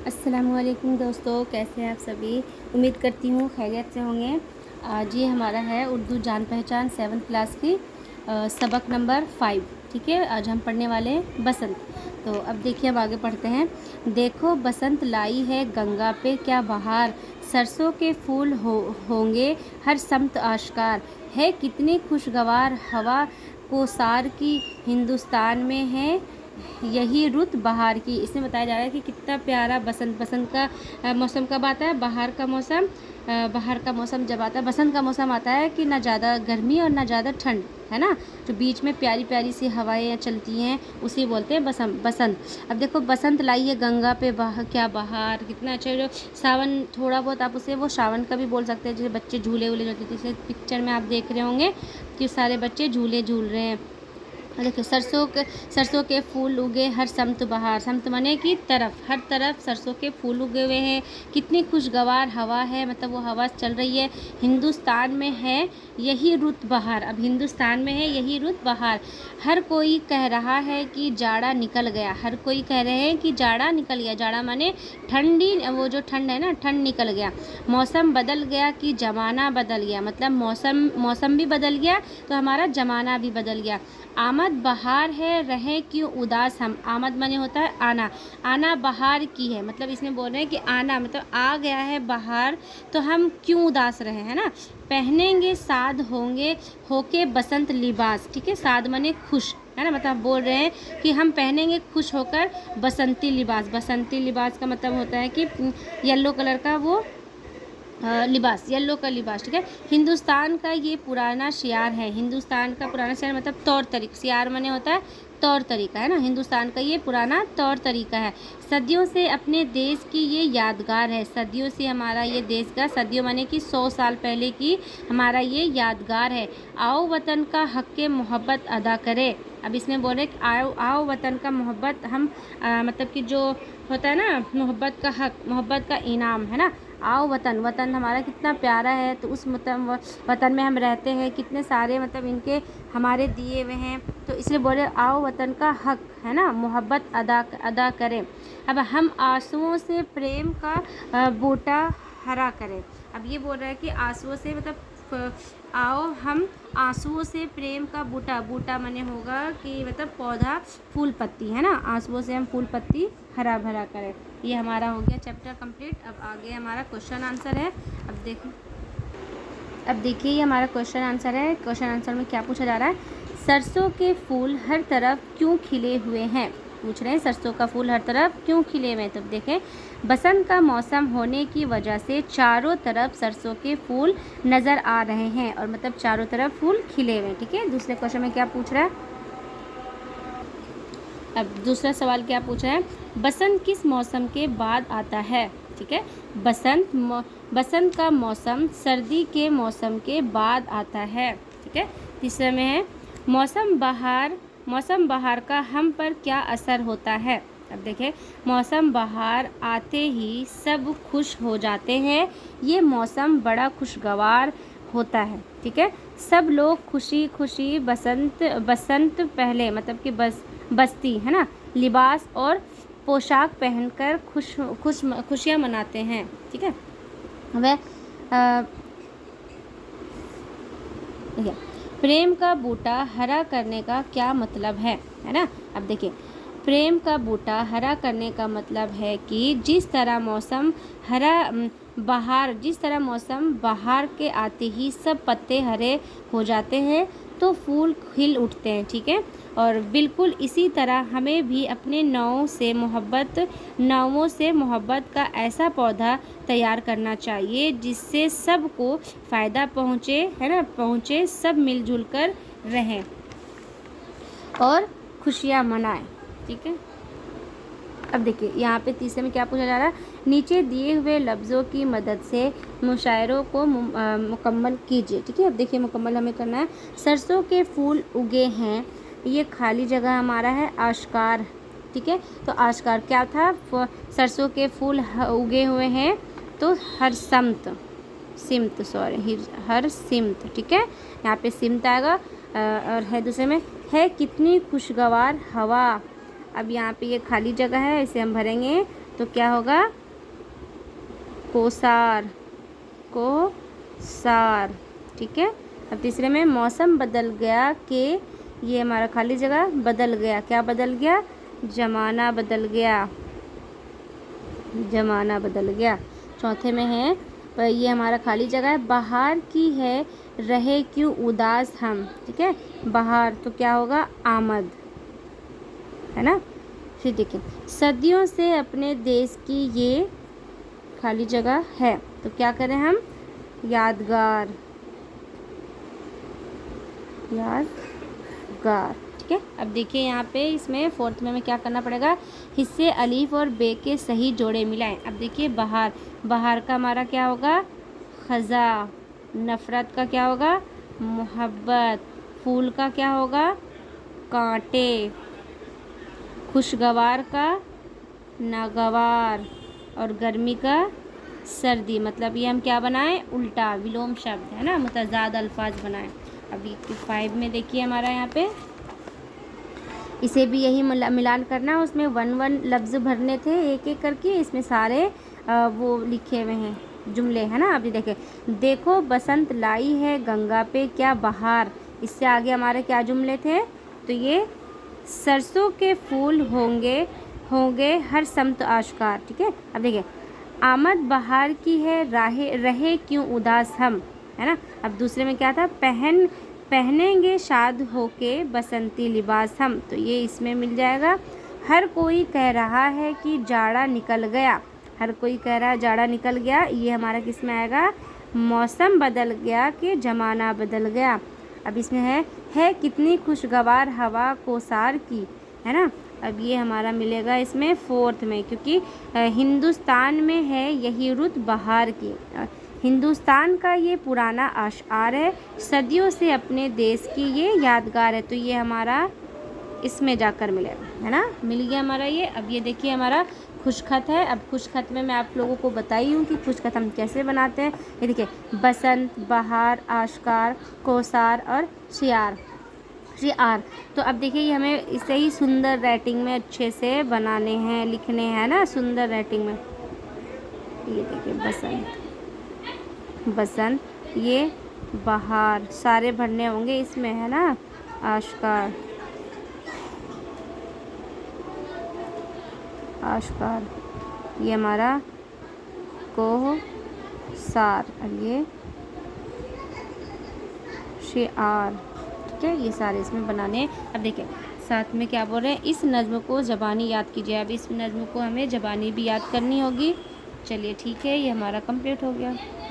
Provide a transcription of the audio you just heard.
अस्सलामुअलैकुम दोस्तों, कैसे हैं आप सभी। उम्मीद करती हूँ खैरियत से होंगे। आज ये हमारा है उर्दू जान पहचान 7th क्लास की सबक नंबर 5। ठीक है, आज हम पढ़ने वाले हैं बसंत। तो अब देखिए, अब आगे पढ़ते हैं। देखो बसंत लाई है गंगा पे क्या बहार, सरसों के फूल होंगे हर सम्त आश्कार, है कितनी खुशगवार हवा कोसार की, हिंदुस्तान में है यही रुत बहार की। इसमें बताया जा रहा है कि कितना प्यारा बसंत का मौसम कब आता है। बाहर का मौसम जब आता है, बसंत का मौसम आता है कि ना ज़्यादा गर्मी और ना ज़्यादा ठंड, है ना। जो बीच में प्यारी प्यारी सी हवाएं चलती हैं उसी बोलते हैं बसंत। अब देखो बसंत लाई है गंगा पे क्या बहार, कितना अच्छा। जो सावन थोड़ा बहुत आप उसे वो सावन का भी बोल सकते हैं। जैसे बच्चे झूले वूले जाते थे, जैसे पिक्चर में आप देख रहे होंगे कि सारे बच्चे झूले झूल रहे हैं। देखिए सरसों के फूल उगे हर सम्त बहार, सम्त माने की तरफ, हर तरफ सरसों के फूल उगे हुए हैं। कितनी खुशगवार हवा है, मतलब वो हवा चल रही है। हिंदुस्तान में है यही रुत बहार, अब हिंदुस्तान में है यही रुत बहार। हर कोई कह रहा है कि जाड़ा निकल गया, हर कोई कह रहे हैं कि जाड़ा निकल गया। जाड़ा माने ठंडी, वो जो ठंड है ना, ठंड निकल गया। मौसम बदल गया कि ज़माना बदल गया, मतलब मौसम भी बदल गया तो हमारा ज़माना भी बदल गया। आमद बहार है रहे क्यों उदास हम, आमद माने होता है आना, आना बहार की है, मतलब इसमें बोल रहे हैं कि आना मतलब आ गया है बहार, तो हम क्यों उदास रहे, है ना। पहनेंगे साद होंगे होके बसंत लिबास, ठीक है, साद माने खुश, है ना, मतलब बोल रहे हैं कि हम पहनेंगे खुश होकर बसंती लिबास। बसंती लिबास का मतलब होता है कि येलो कलर का वो लिबास, येलो का लिबास, ठीक है। हिंदुस्तान का ये पुराना शियार है, हिंदुस्तान का पुराना शियार मतलब तौर तरीका, शियार माने होता है तौर तरीका, है ना। हिंदुस्तान का ये पुराना तौर तरीका है। सदियों से अपने देश की ये यादगार है, सदियों से हमारा ये देश का, सदियों माने कि 100 साल पहले की हमारा ये यादगार है। आओ वतन का हक़ के मोहब्बत अदा करें। अब इसमें बोल रहे आओ आओ वतन का मोहब्बत हम मतलब कि जो होता है ना मोहब्बत का हक़, मोहब्बत का इनाम, है ना। आओ वतन, वतन हमारा कितना प्यारा है, तो उस वतन में हम रहते हैं, कितने सारे मतलब इनके हमारे दिए हुए हैं, तो इसलिए बोले आओ वतन का हक़, है ना, मोहब्बत अदा करें। अब हम आंसुओं से प्रेम का बूटा हरा करें। अब ये बोल रहा है कि आंसुओं से मतलब आओ हम आंसुओं से प्रेम का बूटा माने होगा कि मतलब पौधा, फूल पत्ती, है ना, आंसुओं से हम फूल पत्ती हरा भरा करें। ये हमारा हो गया चैप्टर कंप्लीट। अब आगे हमारा क्वेश्चन आंसर है। अब देखिए ये हमारा क्वेश्चन आंसर है। क्वेश्चन आंसर में क्या पूछा जा रहा है, सरसों के फूल हर तरफ क्यों खिले हुए हैं, पूछ रहे हैं सरसों का फूल हर तरफ क्यों खिले हुए हैं। तो देखें, बसंत का मौसम होने की वजह से चारों तरफ सरसों के फूल नज़र आ रहे हैं, और मतलब चारों तरफ फूल खिले हुए हैं, ठीक है। दूसरे क्वेश्चन में क्या पूछ रहा है, अब दूसरा सवाल क्या पूछ रहा है, बसंत किस मौसम के बाद आता है, ठीक है। बसंत का मौसम सर्दी के मौसम के बाद आता है, ठीक है। तीसरे में है मौसम बहार का हम पर क्या असर होता है। अब देखें, मौसम बहार आते ही सब खुश हो जाते हैं, ये मौसम बड़ा खुशगवार होता है, ठीक है। सब लोग खुशी खुशी बसंत पहले मतलब कि बस्ती, है ना, लिबास और पोशाक पहनकर खुशियाँ मनाते हैं, ठीक है। वह प्रेम का बूटा हरा करने का क्या मतलब है ना। अब देखिए, प्रेम का बूटा हरा करने का मतलब है कि जिस तरह मौसम बहार के आते ही सब पत्ते हरे हो जाते हैं तो फूल खिल उठते हैं, ठीक है। और बिल्कुल इसी तरह हमें भी अपने नावों से मोहब्बत का ऐसा पौधा तैयार करना चाहिए जिससे सबको फ़ायदा पहुँचे, है ना, सब मिलजुल कर रहें और खुशियाँ मनाएं, ठीक है। अब देखिए यहाँ पे तीसरे में क्या पूछा जा रहा है, नीचे दिए हुए लफ्ज़ों की मदद से मुशायरों को मुकम्मल कीजिए, ठीक है। अब देखिए मुकम्मल हमें करना है। सरसों के फूल उगे हैं, ये खाली जगह हमारा है आश्कार, ठीक है। तो आश्कार क्या था, सरसों के फूल उगे हुए हैं, तो हर सिमत, ठीक है, यहाँ पे सिमत आएगा। और है दूसरे में है कितनी खुशगवार हवा। अब यहाँ पे ये खाली जगह है, इसे हम भरेंगे तो क्या होगा? कोसार, कोसार। ठीक है। अब तीसरे में मौसम बदल गया के, ये हमारा खाली जगह बदल गया, क्या बदल गया? जमाना बदल गया, जमाना बदल गया। चौथे में है, पर ये हमारा खाली जगह है, बाहर की है रहे क्यों उदास हम। ठीक है। बाहर तो क्या होगा? आमद, है ना। फिर देखिए, सदियों से अपने देश की ये खाली जगह है, तो क्या करें हम? यादगार, यादगार। ठीक है। अब देखिए यहाँ पे इसमें फोर्थ में हमें क्या करना पड़ेगा? हिस्से अलीफ और बे के सही जोड़े मिलाएं। अब देखिए, बाहर, बाहर का हमारा क्या होगा? खज़ा। नफ़रत का क्या होगा? मोहब्बत। फूल का क्या होगा? कांटे। खुशगवार का नागवार। और गर्मी का सर्दी। मतलब ये हम क्या बनाएं? उल्टा विलोम शब्द, है ना, मुतज़ाद अल्फाज बनाएं। अभी 5 में देखिए हमारा यहाँ पे, इसे भी यही मिलान करना, उसमें 1 लफ्ज़ भरने थे एक एक करके, इसमें सारे वो लिखे हुए हैं जुमले, है ना। अभी देखें, देखो बसंत लाई है गंगा पे क्या बहार। इससे आगे हमारे क्या जुमले थे? तो ये सरसों के फूल होंगे होंगे हर समत आश्कार। ठीक है। अब देखिए, आमद बहार की है राहे रहे क्यों उदास हम, है ना। अब दूसरे में क्या था? पहनेंगे शाद होके बसंती लिबास हम, तो ये इसमें मिल जाएगा। हर कोई कह रहा है कि जाड़ा निकल गया, हर कोई कह रहा है जाड़ा निकल गया, ये हमारा किस में आएगा? मौसम बदल गया कि ज़माना बदल गया। अब इसमें है कितनी खुशगवार हवा कोसार की, है ना। अब ये हमारा मिलेगा इसमें फोर्थ में, क्योंकि हिंदुस्तान में है यही रुत बहार की। हिंदुस्तान का ये पुराना अशआर है, सदियों से अपने देश की ये यादगार है, तो ये हमारा इसमें जाकर मिलेगा, है ना। मिल गया हमारा ये। अब ये देखिए हमारा खुशखत है। अब खुशखत में मैं आप लोगों को बताई हूँ कि खुशखत हम कैसे बनाते हैं। ये देखिए, बसंत, बहार, आश्कार, कोसार और शियार। तो अब देखिए, ये हमें इसे ही सुंदर राइटिंग में अच्छे से बनाने हैं, लिखने हैं ना, सुंदर राइटिंग में। ये देखिए, बसंत, बसंत, ये बहार, सारे भरने होंगे इसमें, है ना। आश्कार, आश्कार, ये हमारा कोसार, और ये शिआर। ठीक है। ये सारे इसमें बनाने हैं। अब देखिए, साथ में क्या बोल रहे हैं? इस नज़्म को ज़बानी याद कीजिए। अब इस नज़्म को हमें ज़बानी भी याद करनी होगी। चलिए ठीक है, ये हमारा कंप्लीट हो गया।